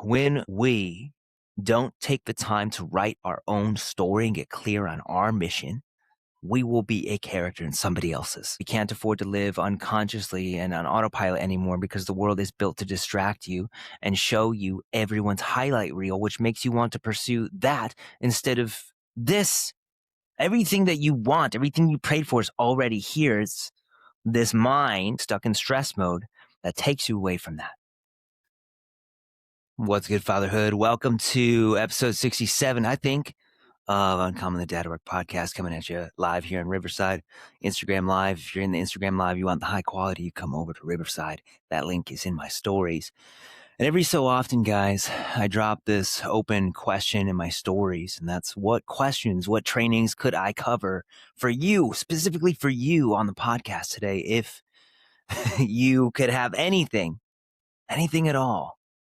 When we don't take the time to write our own story and get clear on our mission, we will be a character in somebody else's. We can't afford to live unconsciously and on autopilot anymore because the world is built to distract you and show you everyone's highlight reel, which makes you want to pursue that instead of this. Everything that you want, everything you prayed for is already here. It's this mind stuck in stress mode that takes you away from that. What's good, fatherhood? Welcome to episode 67, I think, of Uncommon the Dad Work podcast, coming at you live here in Riverside, Instagram Live. If you're in the Instagram Live, you want the high quality, you come over to Riverside. That link is in my stories. And every so often, guys, I drop this open question in my stories, and that's what questions, what trainings could I cover for you, specifically for you on the podcast today, if you could have anything at all.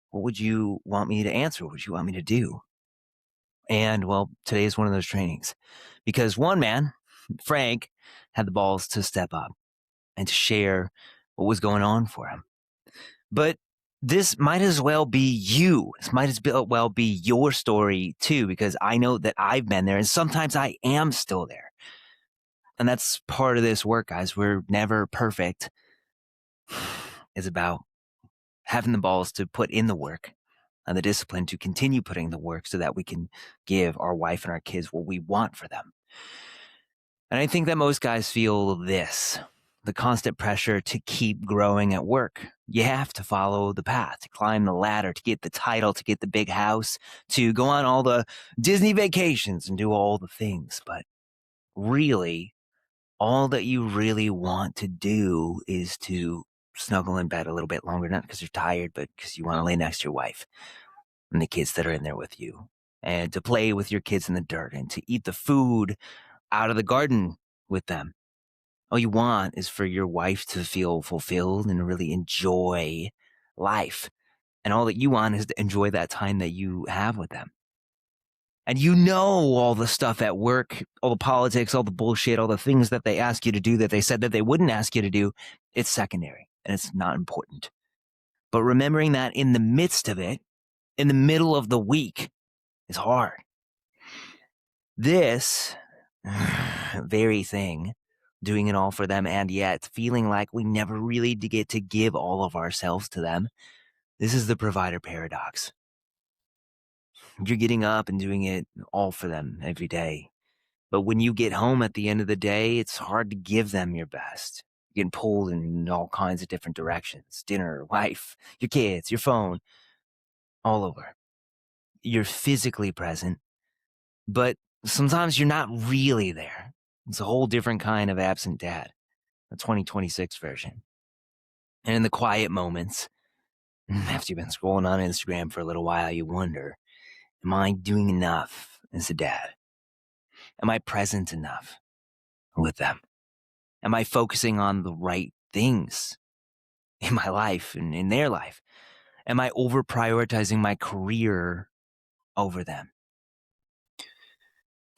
What would you want me to answer? What would you want me to do? And well, today is one of those trainings because one man, Frank, had the balls to step up and to share what was going on for him. But this might as well be you. This might as well be your story too, because I know that I've been there and sometimes I am still there. And that's part of this work, guys. We're never perfect. It's about having the balls to put in the work and the discipline to continue putting the work so that we can give our wife and our kids what we want for them. And I think that most guys feel this, the constant pressure to keep growing at work. You have to follow the path, to climb the ladder, to get the title, to get the big house, to go on all the Disney vacations and do all the things. But really, all that you really want to do is to snuggle in bed a little bit longer, not because you're tired, but because you want to lay next to your wife and the kids that are in there with you, and to play with your kids in the dirt and to eat the food out of the garden with them. All you want is for your wife to feel fulfilled and really enjoy life. And all that you want is to enjoy that time that you have with them. And you know all the stuff at work, all the politics, all the bullshit, all the things that they ask you to do that they said that they wouldn't ask you to do, it's secondary and it's not important. But remembering that in the midst of it, in the middle of the week, is hard. This very thing, doing it all for them and yet feeling like we never really get to give all of ourselves to them, this is the provider paradox. You're getting up and doing it all for them every day. But when you get home at the end of the day, it's hard to give them your best. You're getting pulled in all kinds of different directions. Dinner, wife, your kids, your phone, all over. You're physically present, but sometimes you're not really there. It's a whole different kind of absent dad, the 2026 version. And in the quiet moments, after you've been scrolling on Instagram for a little while, you wonder, am I doing enough as a dad? Am I present enough with them? Am I focusing on the right things in my life and in their life? Am I over prioritizing my career over them?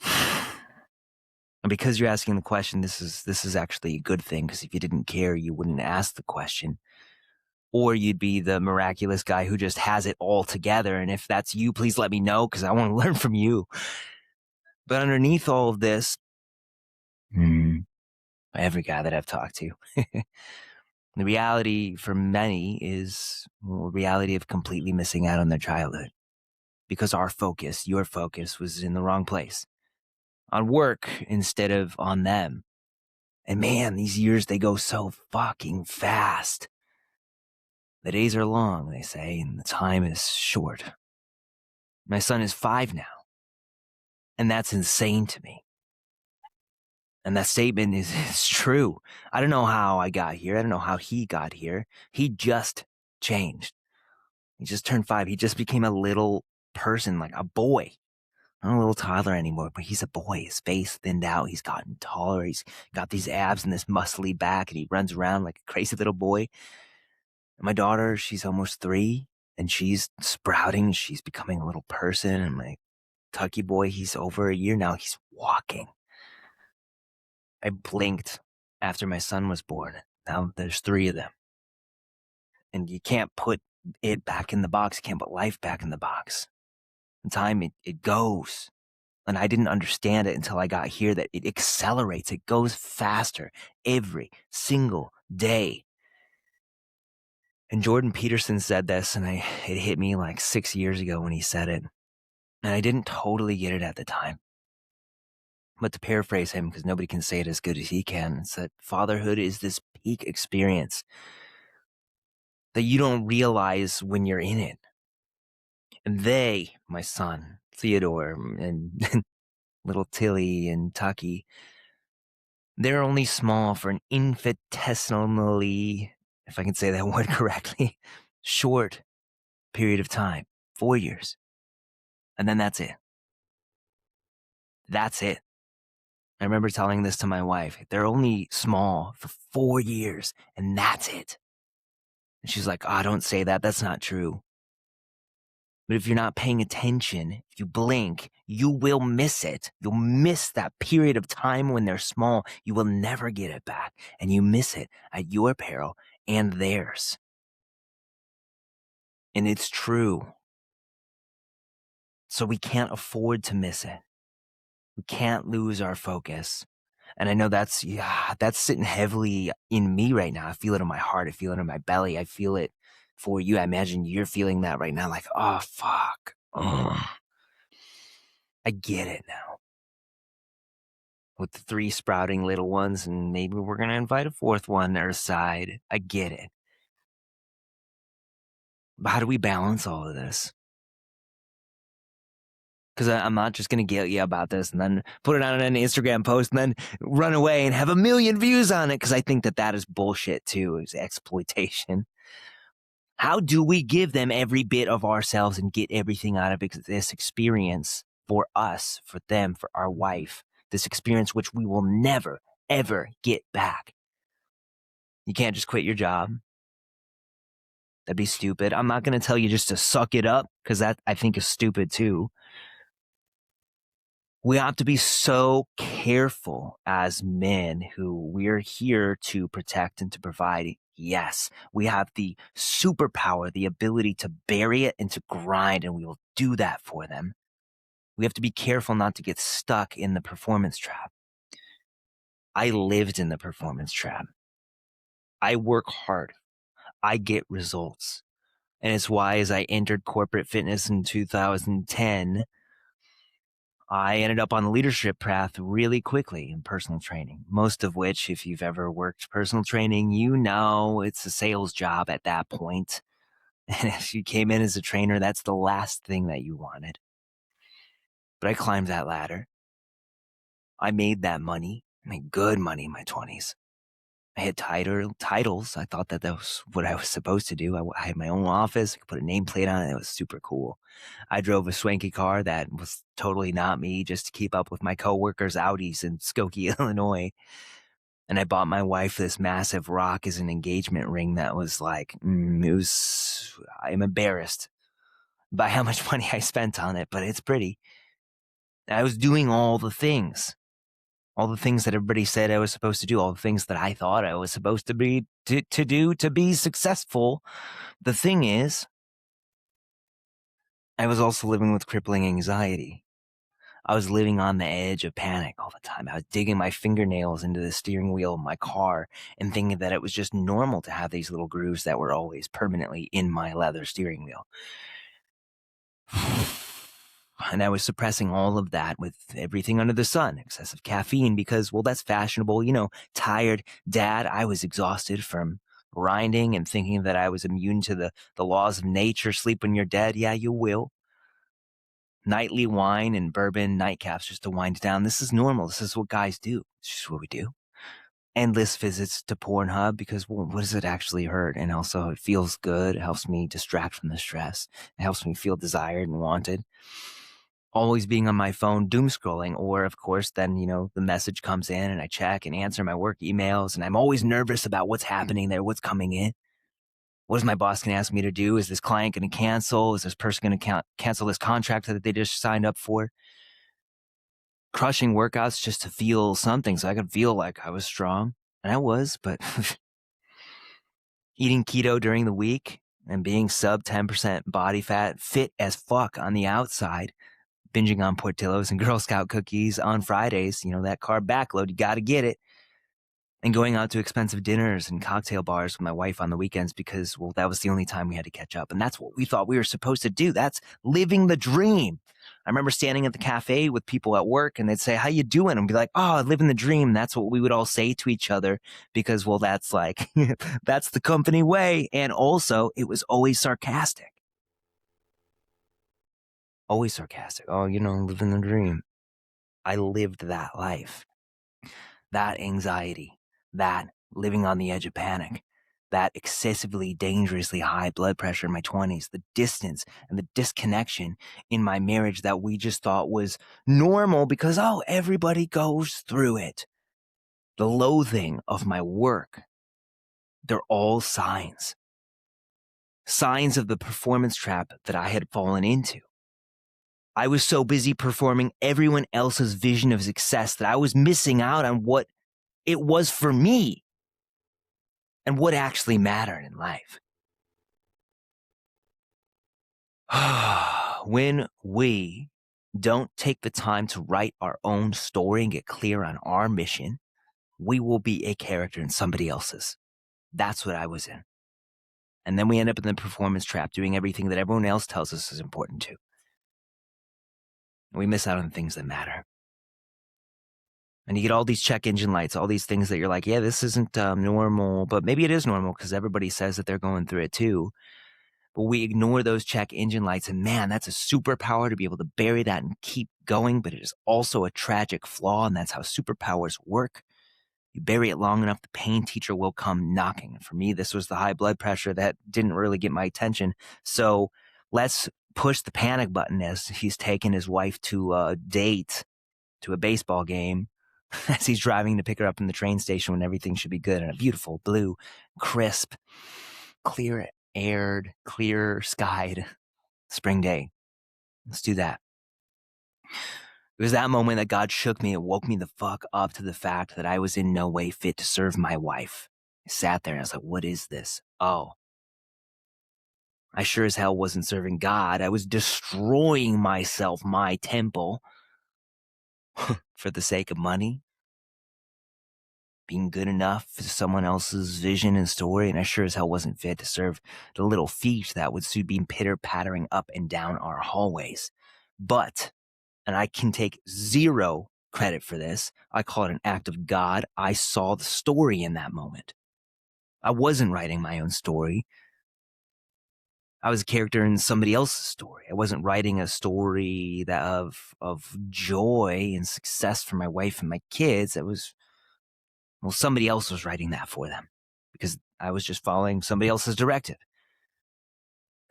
And because you're asking the question, this is actually a good thing, because if you didn't care, you wouldn't ask the question. Or you'd be the miraculous guy who just has it all together. And if that's you, please let me know, because I want to learn from you. But underneath all of this, every guy that I've talked to, the reality for many is the reality of completely missing out on their childhood. Because our focus, your focus, was in the wrong place. On work instead of on them. And man, these years, they go so fucking fast. The days are long, they say, and the time is short. My son is 5 now. And that's insane to me. And that statement is true. I don't know how I got here. I don't know how he got here. He just changed. He just turned 5. He just became a little person, like a boy. Not a little toddler anymore, but he's a boy. His face thinned out. He's gotten taller. He's got these abs and this muscly back, and he runs around like a crazy little boy. And my daughter, she's almost 3, and she's sprouting. She's becoming a little person. And my Tucky boy, he's over a year now. He's walking. I blinked after my son was born. Now there's 3 of them. And you can't put it back in the box. You can't put life back in the box. In time, it goes. And I didn't understand it until I got here that it accelerates. It goes faster every single day. And Jordan Peterson said this, and it hit me like 6 years ago when he said it. And I didn't totally get it at the time. But to paraphrase him, because nobody can say it as good as he can, it's that fatherhood is this peak experience that you don't realize when you're in it. And they, my son, Theodore, and little Tilly and Tucky, they're only small for an infinitesimally, if I can say that word correctly, short period of time, 4 years. And then that's it. That's it. I remember telling this to my wife. They're only small for 4 years, and that's it. And she's like, oh, don't say that. That's not true. But if you're not paying attention, if you blink, you will miss it. You'll miss that period of time when they're small. You will never get it back. And you miss it at your peril and theirs. And it's true. So we can't afford to miss it. We can't lose our focus. And I know that's sitting heavily in me right now. I feel it in my heart. I feel it in my belly. I feel it for you. I imagine you're feeling that right now. Like, oh, fuck. Ugh. I get it now. With the 3 sprouting little ones, and maybe we're going to invite a 4th one our side. I get it. But how do we balance all of this? Because I'm not just going to get you about this and then put it on an Instagram post and then run away and have 1 million views on it, because I think that is bullshit too. It's exploitation. How do we give them every bit of ourselves and get everything out of this experience for us, for them, for our wife? This experience which we will never, ever get back. You can't just quit your job. That'd be stupid. I'm not going to tell you just to suck it up, because that I think is stupid too. We have to be so careful as men who we're here to protect and to provide. Yes, we have the superpower, the ability to bury it and to grind, and we will do that for them. We have to be careful not to get stuck in the performance trap. I lived in the performance trap. I work hard. I get results. And it's why, as I entered corporate fitness in 2010, I ended up on the leadership path really quickly in personal training, most of which, if you've ever worked personal training, you know it's a sales job at that point. And if you came in as a trainer, that's the last thing that you wanted. But I climbed that ladder. I made that money. I made good money in my 20s. I had titles. I thought that was what I was supposed to do. I had my own office. I could put a nameplate on it. It was super cool. I drove a swanky car that was totally not me, just to keep up with my coworkers' Audis in Skokie, Illinois. And I bought my wife this massive rock as an engagement ring that was like, I'm embarrassed by how much money I spent on it, but it's pretty. I was doing all the things that everybody said I was supposed to do, all the things that I thought I was supposed to be to do to be successful. The thing is, I was also living with crippling anxiety. I was living on the edge of panic all the time. I was digging my fingernails into the steering wheel of my car and thinking that it was just normal to have these little grooves that were always permanently in my leather steering wheel. And I was suppressing all of that with everything under the sun, excessive caffeine, because, well, that's fashionable. Tired dad. I was exhausted from grinding and thinking that I was immune to the laws of nature. Sleep when you're dead. Yeah, you will. Nightly wine and bourbon nightcaps just to wind down. This is normal. This is what guys do. It's just what we do. Endless visits to Pornhub because, well, what does it actually hurt? And also it feels good. It helps me distract from the stress. It helps me feel desired and wanted. Always being on my phone, doom scrolling, or of course, then, the message comes in and I check and answer my work emails, and I'm always nervous about what's happening there, what's coming in. What is my boss going to ask me to do? Is this client going to cancel? Is this person going to cancel this contract that they just signed up for? Crushing workouts just to feel something so I could feel like I was strong. And I was, but eating keto during the week, and being sub 10% body fat, fit as fuck on the outside, binging on Portillo's and Girl Scout cookies on Fridays, that carb backload, you got to get it. And going out to expensive dinners and cocktail bars with my wife on the weekends because, well, that was the only time we had to catch up. And that's what we thought we were supposed to do. That's living the dream. I remember standing at the cafe with people at work and they'd say, "How you doing?" And be like, "Oh, living the dream." That's what we would all say to each other because, well, that's like, that's the company way. And also, it was always sarcastic. Always sarcastic. "Oh, living the dream." I lived that life, that anxiety, that living on the edge of panic, that excessively dangerously high blood pressure in my 20s, the distance and the disconnection in my marriage that we just thought was normal because, oh, everybody goes through it. The loathing of my work, they're all signs. Signs of the performance trap that I had fallen into. I was so busy performing everyone else's vision of success that I was missing out on what it was for me and what actually mattered in life. When we don't take the time to write our own story and get clear on our mission, we will be a character in somebody else's. That's what I was in. And then we end up in the performance trap doing everything that everyone else tells us is important to. And we miss out on things that matter. And you get all these check engine lights, all these things that you're like, yeah, this isn't normal, but maybe it is normal because everybody says that they're going through it too. But we ignore those check engine lights, and man, that's a superpower to be able to bury that and keep going. But it is also a tragic flaw, and that's how superpowers work. You bury it long enough, the pain teacher will come knocking. And for me, this was the high blood pressure that didn't really get my attention. So let's push the panic button as he's taking his wife to a date, to a baseball game, as he's driving to pick her up in the train station when everything should be good on a beautiful, blue, crisp, clear-aired, clear-skied spring day. Let's do that. It was that moment that God shook me and woke me the fuck up to the fact that I was in no way fit to serve my wife. I sat there and I was like, what is this? Oh. I sure as hell wasn't serving God. I was destroying myself, my temple, for the sake of money, being good enough for someone else's vision and story, and I sure as hell wasn't fit to serve the little feet that would soon be pitter-pattering up and down our hallways. But, and I can take zero credit for this, I call it an act of God. I saw the story in that moment. I wasn't writing my own story. I was a character in somebody else's story. I wasn't writing a story that of joy and success for my wife and my kids. It was, well, somebody else was writing that for them because I was just following somebody else's directive.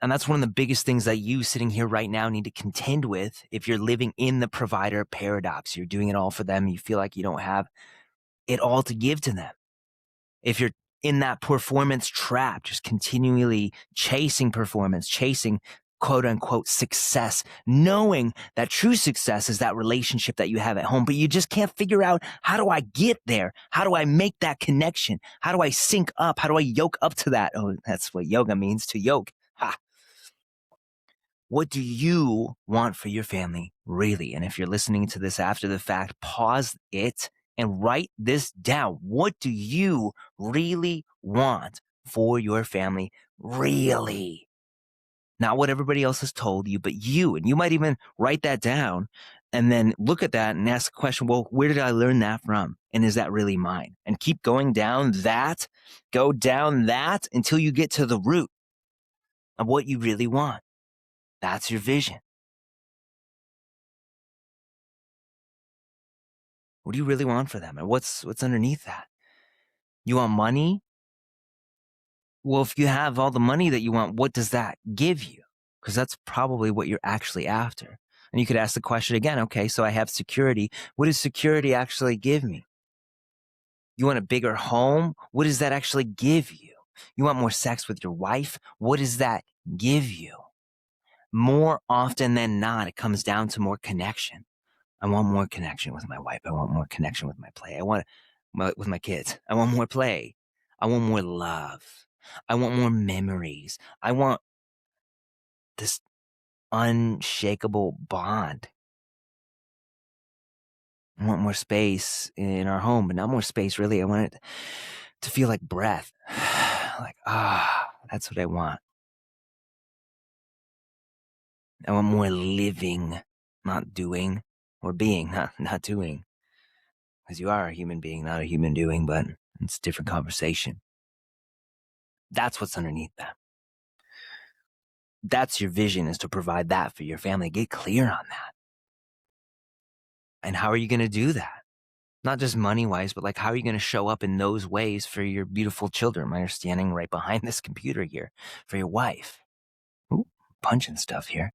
And that's one of the biggest things that you sitting here right now need to contend with if you're living in the provider paradox. You're doing it all for them. You feel like you don't have it all to give to them. If you're in that performance trap, just continually chasing performance, chasing quote unquote success, knowing that true success is that relationship that you have at home, but you just can't figure out, how do I get there? How do I make that connection? How do I sync up? How do I yoke up to that? Oh, that's what yoga means, to yoke. Ha. What do you want for your family, really? And if you're listening to this after the fact, pause it and write this down. What do you really want for your family, really? Not what everybody else has told you, but you. And you might even write that down and then look at that and ask the question, well, where did I learn that from? And is that really mine? And keep going down that, go down that until you get to the root of what you really want. That's your vision. What do you really want for them? And what's underneath that? You want money? Well, if you have all the money that you want, what does that give you? Because that's probably what you're actually after. And you could ask the question again, okay, so I have security. What does security actually give me? You want a bigger home? What does that actually give you? You want more sex with your wife? What does that give you? More often than not, it comes down to more connection. I want more connection with my wife. I want more connection with my play. With my kids. I want more play. I want more love. I want more memories. I want this unshakable bond. I want more space in our home, but not more space, really. I want it to feel like breath. Like, that's what I want. I want more living, not doing, or being, not doing. Because you are a human being, not a human doing, but it's a different conversation. That's what's underneath that. That's your vision, is to provide that for your family. Get clear on that. And how are you going to do that? Not just money-wise, but like, how are you going to show up in those ways for your beautiful children? Mine are standing right behind this computer here. For your wife. Ooh, punching stuff here.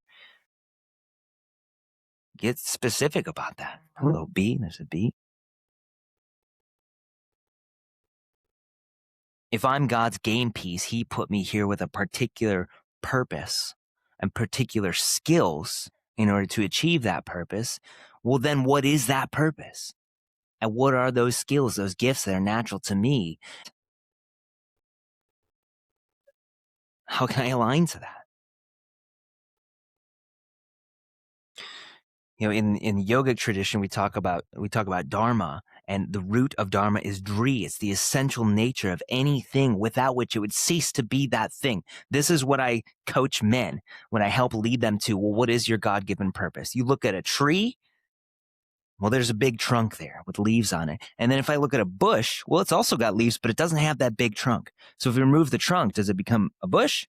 Get specific about that. Hello, B. There's a B. If I'm God's game piece, he put me here with a particular purpose and particular skills in order to achieve that purpose. Well, then what is that purpose? And what are those skills, those gifts that are natural to me? How can I align to that? You know, in yogic tradition, we talk about dharma, and the root of dharma is dri. It's the essential nature of anything without which it would cease to be that thing. This is what I coach men when I help lead them to, well, what is your God-given purpose? You look at a tree, well, there's a big trunk there with leaves on it. And then if I look at a bush, well, it's also got leaves, but it doesn't have that big trunk. So if you remove the trunk, does it become a bush?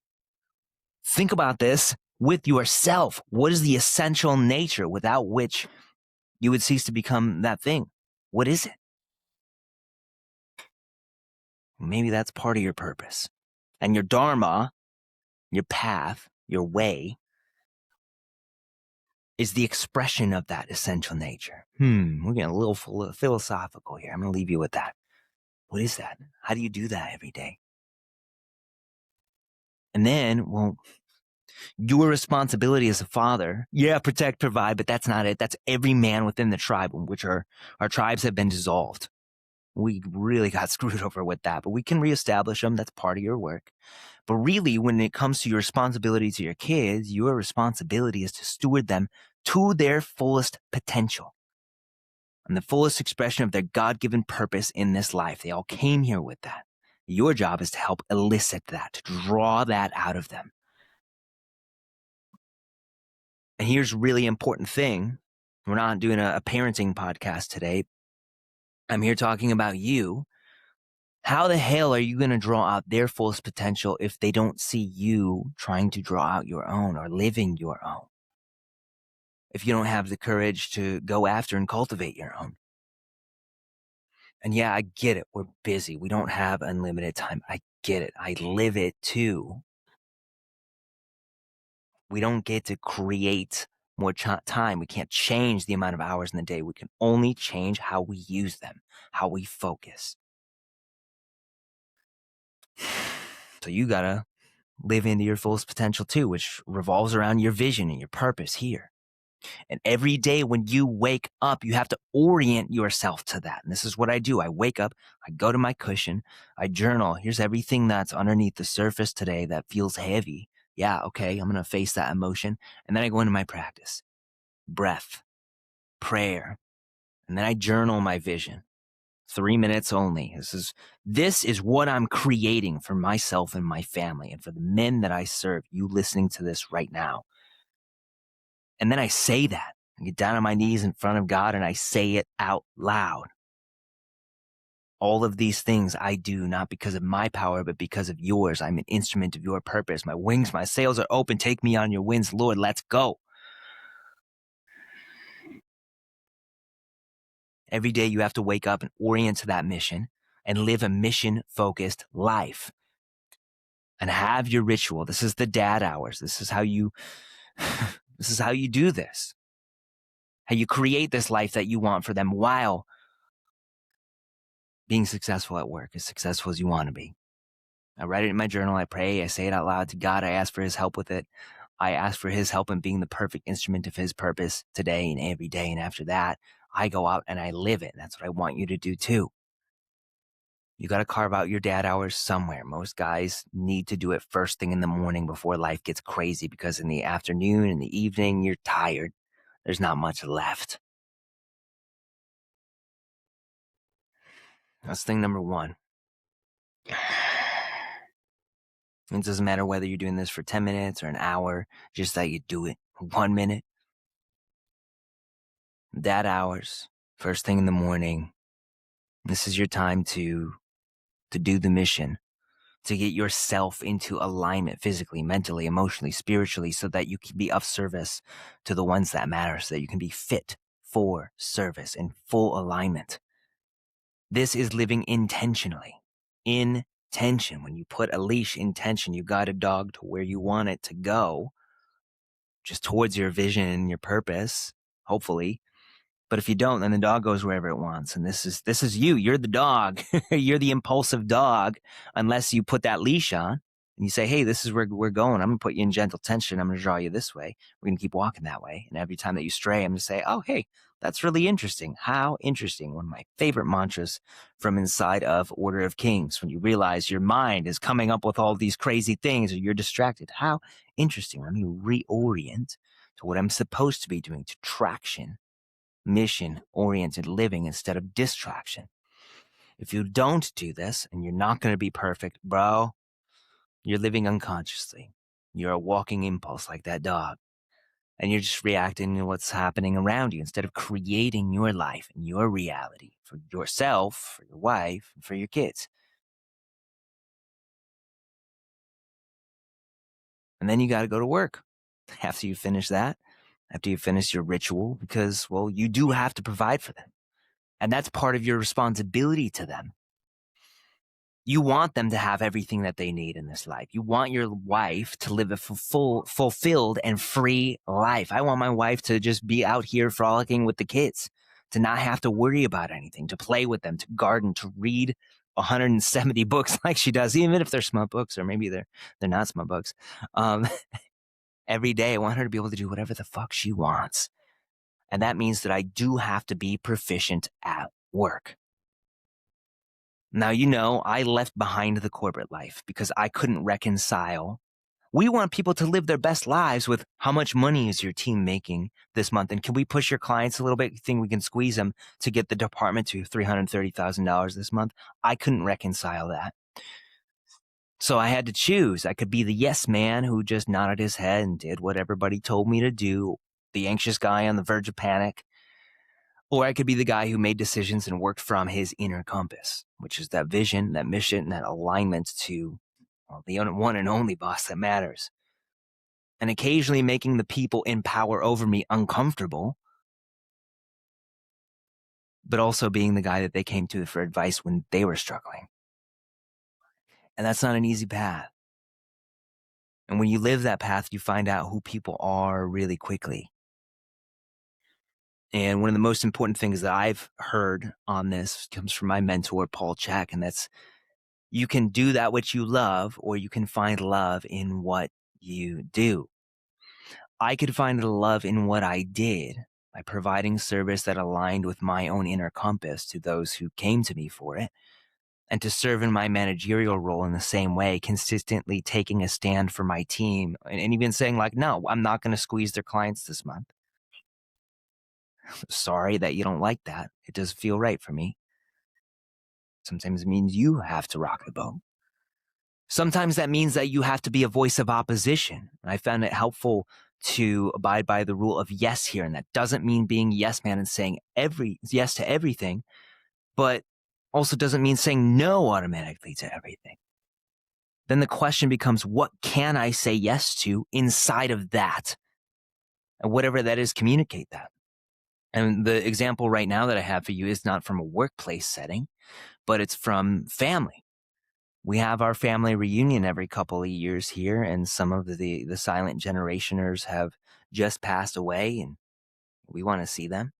Think about this with yourself. What is the essential nature without which you would cease to become that thing? What is it? Maybe that's part of your purpose. And your dharma, your path, your way, is the expression of that essential nature. We're getting a little philosophical here. I'm going to leave you with that. What is that? How do you do that every day? And then, well, your responsibility as a father, protect, provide, but that's not it. That's every man within the tribe, which our tribes have been dissolved. We really got screwed over with that, but we can reestablish them. That's part of your work. But really, when it comes to your responsibility to your kids, your responsibility is to steward them to their fullest potential and the fullest expression of their God-given purpose in this life. They all came here with that. Your job is to help elicit that, to draw that out of them. And here's a really important thing. We're not doing a parenting podcast today. I'm here talking about you. How the hell are you going to draw out their fullest potential if they don't see you trying to draw out your own or living your own? If you don't have the courage to go after and cultivate your own. And yeah, I get it. We're busy. We don't have unlimited time. I get it. I live it too. We don't get to create more time. We can't change the amount of hours in the day. We can only change how we use them, how we focus. So you got to live into your fullest potential too, which revolves around your vision and your purpose here. And every day when you wake up, you have to orient yourself to that. And this is what I do. I wake up, I go to my cushion, I journal. Here's everything that's underneath the surface today that feels heavy. Yeah, okay, I'm going to face that emotion. And then I go into my practice. Breath, prayer, and then I journal my vision. 3 minutes only. This is what I'm creating for myself and my family and for the men that I serve, you listening to this right now. And then I say that. I get down on my knees in front of God and I say it out loud. All of these things I do not because of my power, but because of yours. I'm an instrument of your purpose. My wings, my sails are open. Take me on your winds, Lord. Let's go. Every day you have to wake up and orient to that mission and live a mission-focused life. And have your ritual. This is the dad hours. This is how you do this. How you create this life that you want for them while being successful at work, as successful as you want to be. I write it in my journal. I pray. I say it out loud to God. I ask for his help with it. I ask for his help in being the perfect instrument of his purpose today and every day. And after that, I go out and I live it. That's what I want you to do too. You got to carve out your dad hours somewhere. Most guys need to do it first thing in the morning before life gets crazy, because in the afternoon and the evening, you're tired. There's not much left. That's thing number one. It doesn't matter whether you're doing this for 10 minutes or an hour, just that you do it 1 minute. Dad hours, first thing in the morning. This is your time to do the mission, to get yourself into alignment physically, mentally, emotionally, spiritually, so that you can be of service to the ones that matter, so that you can be fit for service in full alignment. This is living intentionally. Intention. When you put a leash, intention, you guide a dog to where you want it to go, just towards your vision and your purpose, hopefully. But if you don't, then the dog goes wherever it wants. And this is you. You're the dog. You're the impulsive dog, unless you put that leash on and you say, hey, this is where we're going. I'm going to put you in gentle tension. I'm going to draw you this way. We're going to keep walking that way. And every time that you stray, I'm going to say, oh, hey, that's really interesting. How interesting. One of my favorite mantras from inside of Order of Kings. When you realize your mind is coming up with all these crazy things or you're distracted. How interesting. Let me reorient to what I'm supposed to be doing, to traction. Mission-oriented living instead of distraction. If you don't do this, and you're not going to be perfect, bro, you're living unconsciously. You're a walking impulse like that dog. And you're just reacting to what's happening around you instead of creating your life and your reality for yourself, for your wife, and for your kids. And then you got to go to work after you finish that, after you finish your ritual, because, well, you do have to provide for them. And that's part of your responsibility to them. You want them to have everything that they need in this life. You want your wife to live a fulfilled and free life. I want my wife to just be out here frolicking with the kids, to not have to worry about anything, to play with them, to garden, to read 170 books like she does, even if they're smut books, or maybe they're not smut books. Every day, I want her to be able to do whatever the fuck she wants. And that means that I do have to be proficient at work. Now, I left behind the corporate life because I couldn't reconcile. We want people to live their best lives with how much money is your team making this month? And can we push your clients a little bit? You think we can squeeze them to get the department to $330,000 this month? I couldn't reconcile that. So I had to choose. I could be the yes man who just nodded his head and did what everybody told me to do, the anxious guy on the verge of panic. Or I could be the guy who made decisions and worked from his inner compass, which is that vision, that mission, that alignment to the one and only boss that matters. And occasionally making the people in power over me uncomfortable, but also being the guy that they came to for advice when they were struggling. And that's not an easy path. And when you live that path, you find out who people are really quickly. And one of the most important things that I've heard on this comes from my mentor, Paul Chek, and that's, you can do that which you love, or you can find love in what you do. I could find love in what I did by providing service that aligned with my own inner compass to those who came to me for it, and to serve in my managerial role in the same way, consistently taking a stand for my team, and even saying like, no, I'm not going to squeeze their clients this month. Sorry that you don't like that. It does feel right for me. Sometimes it means you have to rock the boat. Sometimes that means that you have to be a voice of opposition. I found it helpful to abide by the rule of yes here. And that doesn't mean being yes man and saying yes to everything, but also doesn't mean saying no automatically to everything. Then the question becomes, what can I say yes to inside of that? And whatever that is, communicate that. And the example right now that I have for you is not from a workplace setting, but it's from family. We have our family reunion every couple of years here, and some of the silent generationers have just passed away, and we want to see them.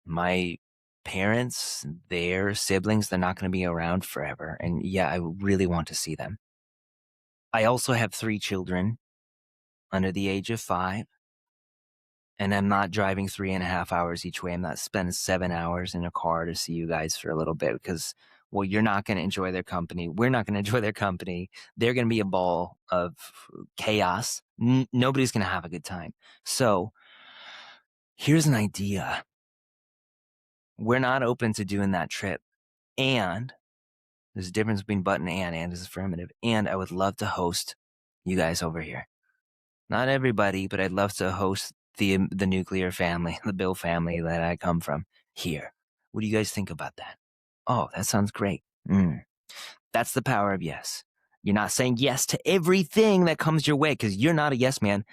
My parents, their siblings, they're not going to be around forever, and yeah, I really want to see them. I also have 3 children under the age of 5, and I'm not driving 3.5 hours each way. I'm not spending 7 hours in a car to see you guys for a little bit, because well, you're not going to enjoy their company. We're not going to enjoy their company. They're going to be a ball of chaos. Nobody's going to have a good time. So here's an idea. We're not open to doing that trip. And there's a difference between but and is affirmative. And I would love to host you guys over here. Not everybody, but I'd love to host the nuclear family, the Bill family that I come from here. What do you guys think about that? Oh, that sounds great. That's the power of yes. You're not saying yes to everything that comes your way because you're not a yes man,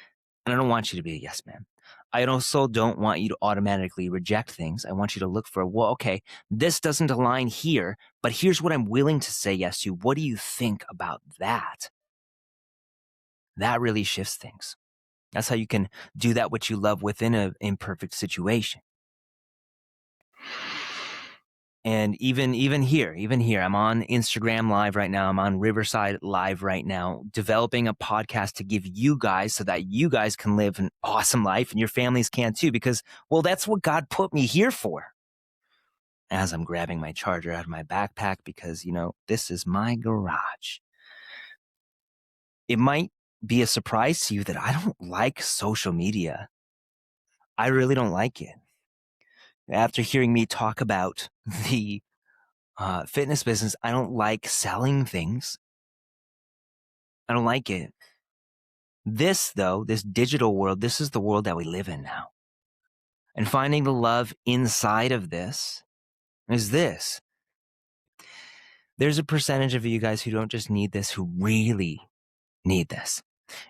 and I don't want you to be a yes man. I also don't want you to automatically reject things. I want you to look for, well, okay, this doesn't align here, but here's what I'm willing to say yes to. What do you think about that? That really shifts things. That's how you can do that which you love within an imperfect situation. And even here, I'm on Instagram Live right now. I'm on Riverside Live right now, developing a podcast to give you guys so that you guys can live an awesome life and your families can too, because, well, that's what God put me here for. As I'm grabbing my charger out of my backpack, because, this is my garage. It might be a surprise to you that I don't like social media. I really don't like it. After hearing me talk about the fitness business, I don't like selling things. I don't like it. This, though, this digital world, this is the world that we live in now. And finding the love inside of this is this. There's a percentage of you guys who don't just need this, who really need this.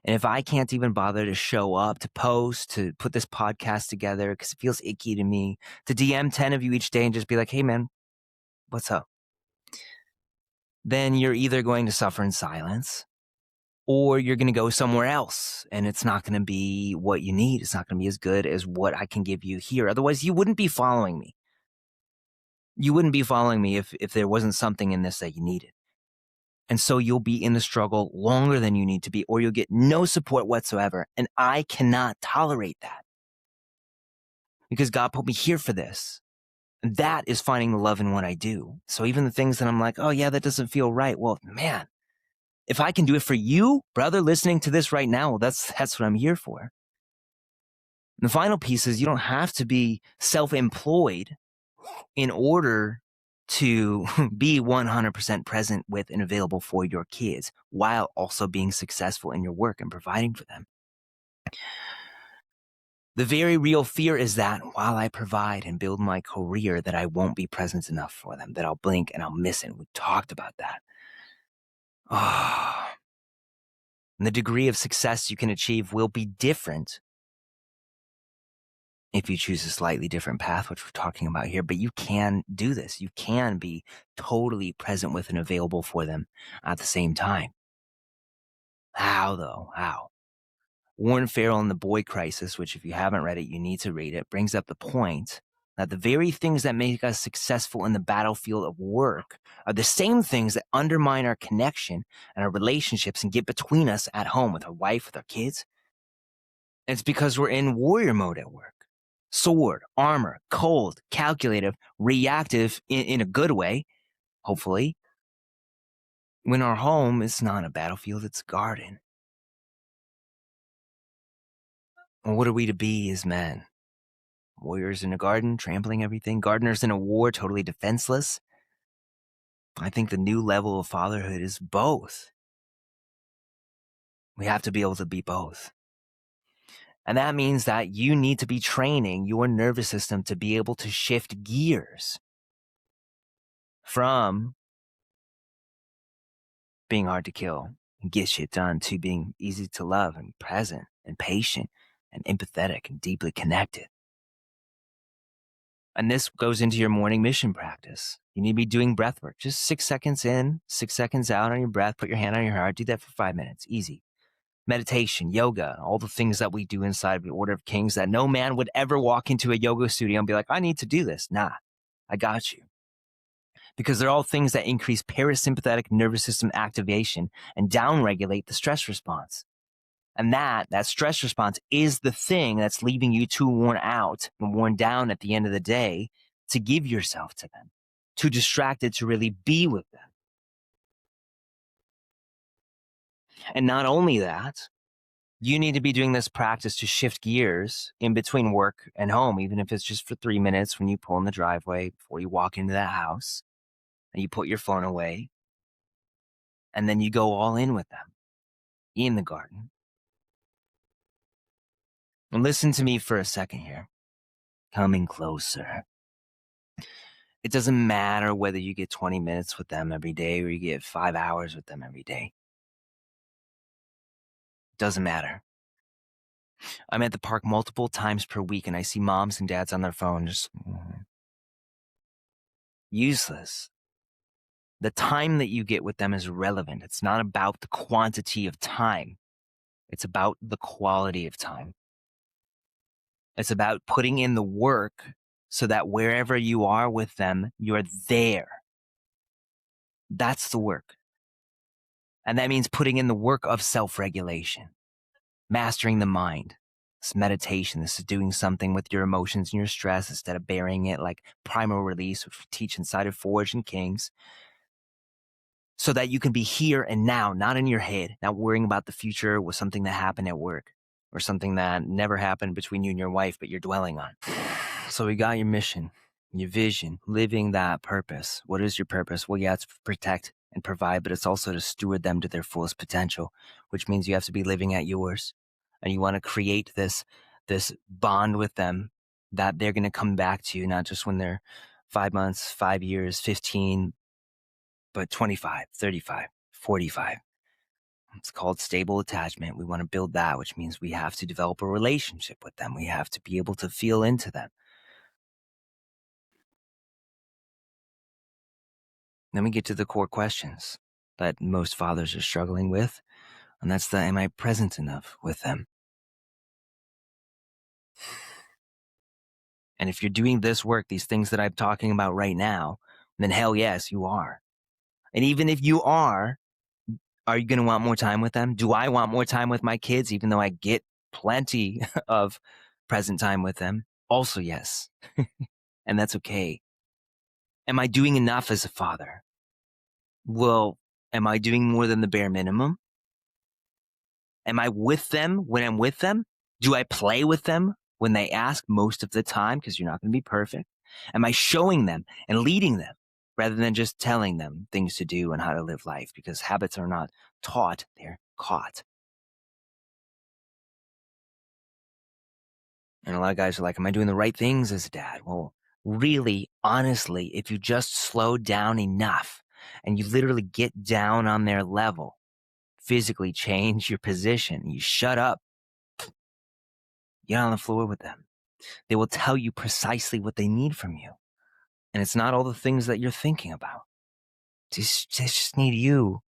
And if I can't even bother to show up, to post, to put this podcast together, because it feels icky to me, to DM 10 of you each day and just be like, hey, man, what's up? Then you're either going to suffer in silence or you're going to go somewhere else and it's not going to be what you need. It's not going to be as good as what I can give you here. Otherwise, you wouldn't be following me. You wouldn't be following me if there wasn't something in this that you needed. And so you'll be in the struggle longer than you need to be, or you'll get no support whatsoever. And I cannot tolerate that because God put me here for this. And that is finding the love in what I do. So even the things that I'm like, oh yeah, that doesn't feel right. Well, man, if I can do it for you, brother, listening to this right now, that's what I'm here for. And the final piece is you don't have to be self-employed in order to be 100% present with and available for your kids while also being successful in your work and providing for them. The very real fear is that while I provide and build my career, that I won't be present enough for them, that I'll blink and I'll miss it. We talked about that. And the degree of success you can achieve will be different if you choose a slightly different path, which we're talking about here, but you can do this. You can be totally present with and available for them at the same time. How though? How? Warren Farrell in The Boy Crisis, which if you haven't read it, you need to read it, brings up the point that the very things that make us successful in the battlefield of work are the same things that undermine our connection and our relationships and get between us at home with our wife, with our kids. And it's because we're in warrior mode at work. Sword, armor, cold, calculative, reactive in a good way, hopefully. When our home is not a battlefield, it's a garden. Well, what are we to be as men? Warriors in a garden, trampling everything. Gardeners in a war, totally defenseless. I think the new level of fatherhood is both. We have to be able to be both. And that means that you need to be training your nervous system to be able to shift gears from being hard to kill and get shit done to being easy to love and present and patient and empathetic and deeply connected. And this goes into your morning mission practice. You need to be doing breath work. Just 6 seconds in, 6 seconds out on your breath. Put your hand on your heart. Do that for 5 minutes. Easy. Meditation, yoga, all the things that we do inside of the Order of Kings that no man would ever walk into a yoga studio and be like, I need to do this. Nah, I got you. Because they're all things that increase parasympathetic nervous system activation and downregulate the stress response. And that stress response is the thing that's leaving you too worn out and worn down at the end of the day to give yourself to them, too distracted to really be with them. And not only that, you need to be doing this practice to shift gears in between work and home, even if it's just for 3 minutes when you pull in the driveway before you walk into that house, and you put your phone away, and then you go all in with them in the garden. And listen to me for a second here. Coming closer. It doesn't matter whether you get 20 minutes with them every day or you get 5 hours with them every day. Doesn't matter. I'm at the park multiple times per week and I see moms and dads on their phone just useless. The time that you get with them is relevant. It's not about the quantity of time. It's about the quality of time. It's about putting in the work so that wherever you are with them, you're there. That's the work. And that means putting in the work of self-regulation, mastering the mind. This meditation, this is doing something with your emotions and your stress instead of burying it, like primal release, which we teach inside of Forge and Kings, so that you can be here and now, not in your head, not worrying about the future with something that happened at work or something that never happened between you and your wife, but you're dwelling on. So we got your mission, your vision, living that purpose. What is your purpose? Well, yeah, it's to protect and provide, but it's also to steward them to their fullest potential, which means you have to be living at yours. And you want to create this bond with them that they're going to come back to you, not just when they're 5 months, 5 years, 15, but 25, 35, 45. It's called stable attachment. We want to build that, which means we have to develop a relationship with them. We have to be able to feel into them. Then we get to the core questions that most fathers are struggling with, and that's am I present enough with them? And if you're doing this work, these things that I'm talking about right now, then hell yes, you are. And even if you are you going to want more time with them? Do I want more time with my kids, even though I get plenty of present time with them? Also, yes. And that's okay. Am I doing enough as a father? Well, am I doing more than the bare minimum? Am I with them when I'm with them? Do I play with them when they ask most of the time? Because you're not going to be perfect. Am I showing them and leading them rather than just telling them things to do and how to live life? Because habits are not taught, they're caught. And a lot of guys are like, am I doing the right things as a dad? Well, really, honestly, if you just slow down enough and you literally get down on their level, physically change your position, you shut up, get on the floor with them. They will tell you precisely what they need from you. And it's not all the things that you're thinking about. They just need you.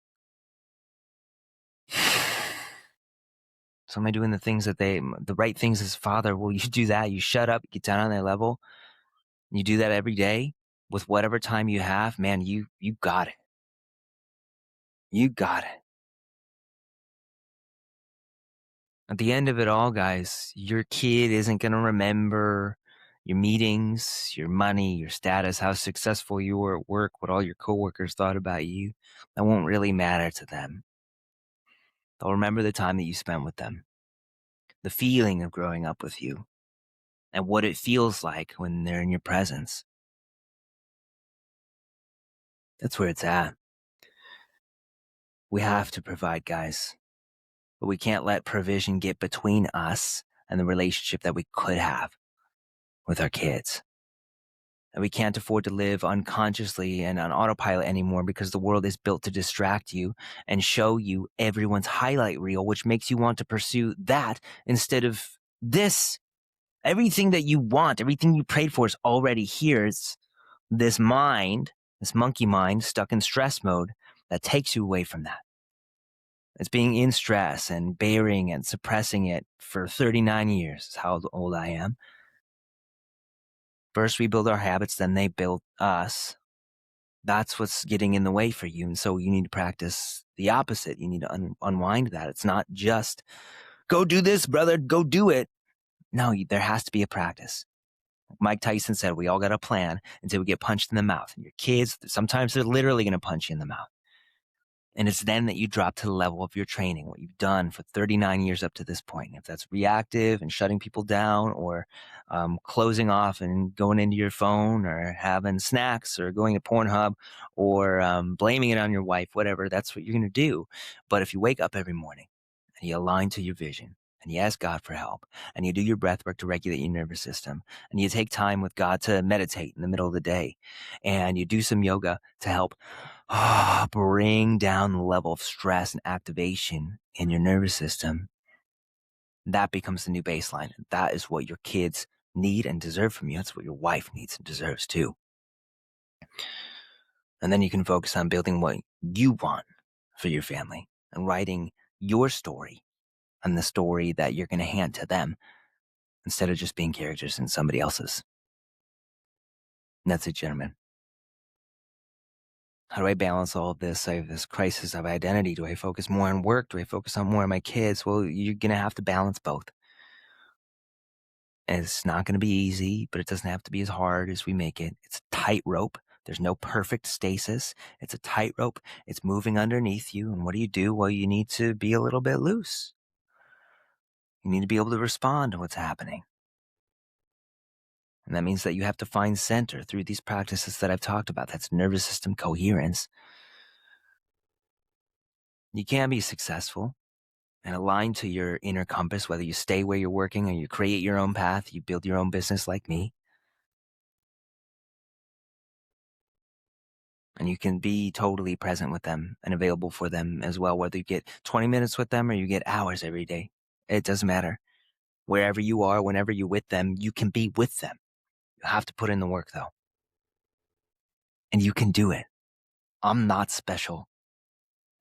So am I doing the things that the right things as a father? Well, you do that. You shut up, get down on their level. You do that every day with whatever time you have. Man, you got it. You got it. At the end of it all, guys, your kid isn't going to remember your meetings, your money, your status, how successful you were at work, what all your coworkers thought about you. That won't really matter to them. They'll remember the time that you spent with them, the feeling of growing up with you, and what it feels like when they're in your presence. That's where it's at. We have to provide, guys, but we can't let provision get between us and the relationship that we could have with our kids. And we can't afford to live unconsciously and on autopilot anymore because the world is built to distract you and show you everyone's highlight reel, which makes you want to pursue that instead of this. Everything that you want, everything you prayed for is already here. It's this mind, this monkey mind stuck in stress mode that takes you away from that. It's being in stress and burying and suppressing it for 39 years is how old I am. First we build our habits, then they build us. That's what's getting in the way for you. And so you need to practice the opposite. You need to unwind that. It's not just, go do this, brother, go do it. No, there has to be a practice. Mike Tyson said, we all got a plan until we get punched in the mouth. And your kids, sometimes they're literally going to punch you in the mouth. And it's then that you drop to the level of your training, what you've done for 39 years up to this point. If that's reactive and shutting people down, or closing off and going into your phone, or having snacks, or going to Pornhub, or blaming it on your wife, whatever, that's what you're going to do. But if you wake up every morning and you align to your vision, and you ask God for help, and you do your breath work to regulate your nervous system, and you take time with God to meditate in the middle of the day, and you do some yoga to help bring down the level of stress and activation in your nervous system, that becomes the new baseline. That is what your kids need and deserve from you. That's what your wife needs and deserves too. And then you can focus on building what you want for your family and writing your story and the story that you're going to hand to them, instead of just being characters in somebody else's. And that's it, gentlemen. How do I balance all of this? I have this crisis of identity. Do I focus more on work? Do I focus on more on my kids? Well, you're going to have to balance both. And it's not going to be easy, but it doesn't have to be as hard as we make it. It's a tightrope. There's no perfect stasis. It's a tightrope. It's moving underneath you. And what do? Well, you need to be a little bit loose. You need to be able to respond to what's happening. And that means that you have to find center through these practices that I've talked about. That's nervous system coherence. You can be successful and align to your inner compass, whether you stay where you're working or you create your own path, you build your own business like me. And you can be totally present with them and available for them as well, whether you get 20 minutes with them or you get hours every day. It doesn't matter. Wherever you are, whenever you're with them, you can be with them. You have to put in the work, though. And you can do it. I'm not special.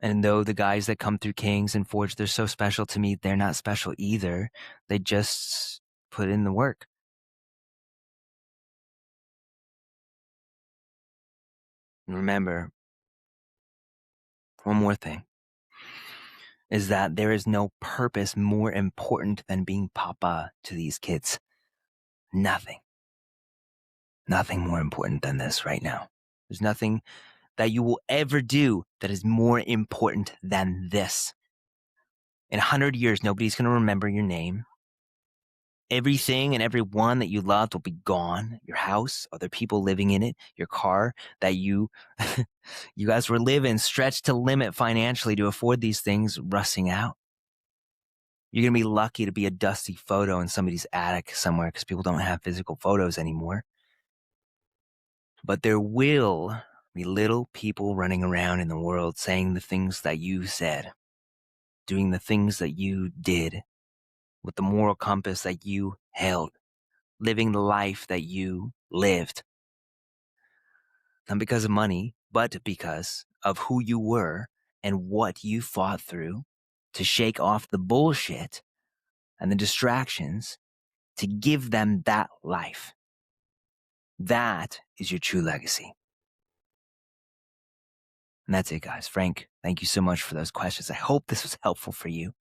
And though the guys that come through Kings and Forge, they're so special to me, they're not special either. They just put in the work. And remember, one more thing, is that there is no purpose more important than being papa to these kids. Nothing. Nothing more important than this right now. There's nothing that you will ever do that is more important than this. In 100 years, nobody's going to remember your name. Everything and everyone that you loved will be gone. Your house, other people living in it, your car that you guys were living, stretched to limit financially to afford these things, rusting out. You're going to be lucky to be a dusty photo in somebody's attic somewhere, because people don't have physical photos anymore. But there will be little people running around in the world saying the things that you said, doing the things that you did, with the moral compass that you held, living the life that you lived. Not because of money, but because of who you were and what you fought through to shake off the bullshit and the distractions to give them that life. That is your true legacy. And that's it, guys. Frank, thank you so much for those questions. I hope this was helpful for you.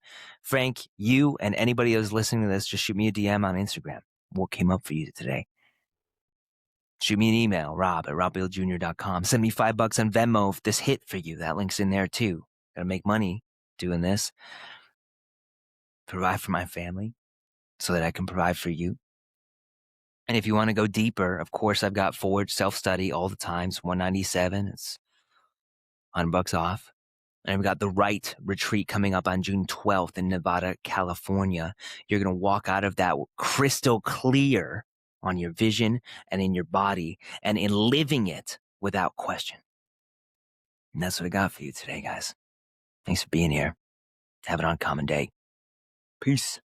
Frank, you and anybody who's listening to this, just shoot me a DM on Instagram. What came up for you today? Shoot me an email, rob@robbailjr.com. Send me $5 on Venmo if this hit for you. That link's in there too. Gotta make money doing this. Provide for my family so that I can provide for you. And if you want to go deeper, of course, I've got Forge self-study all the times, $197. It's $100 off. And we've got the Right retreat coming up on June 12th in Nevada, California. You're going to walk out of that crystal clear on your vision and in your body and in living it without question. And that's what I got for you today, guys. Thanks for being here. Have an uncommon day. Peace.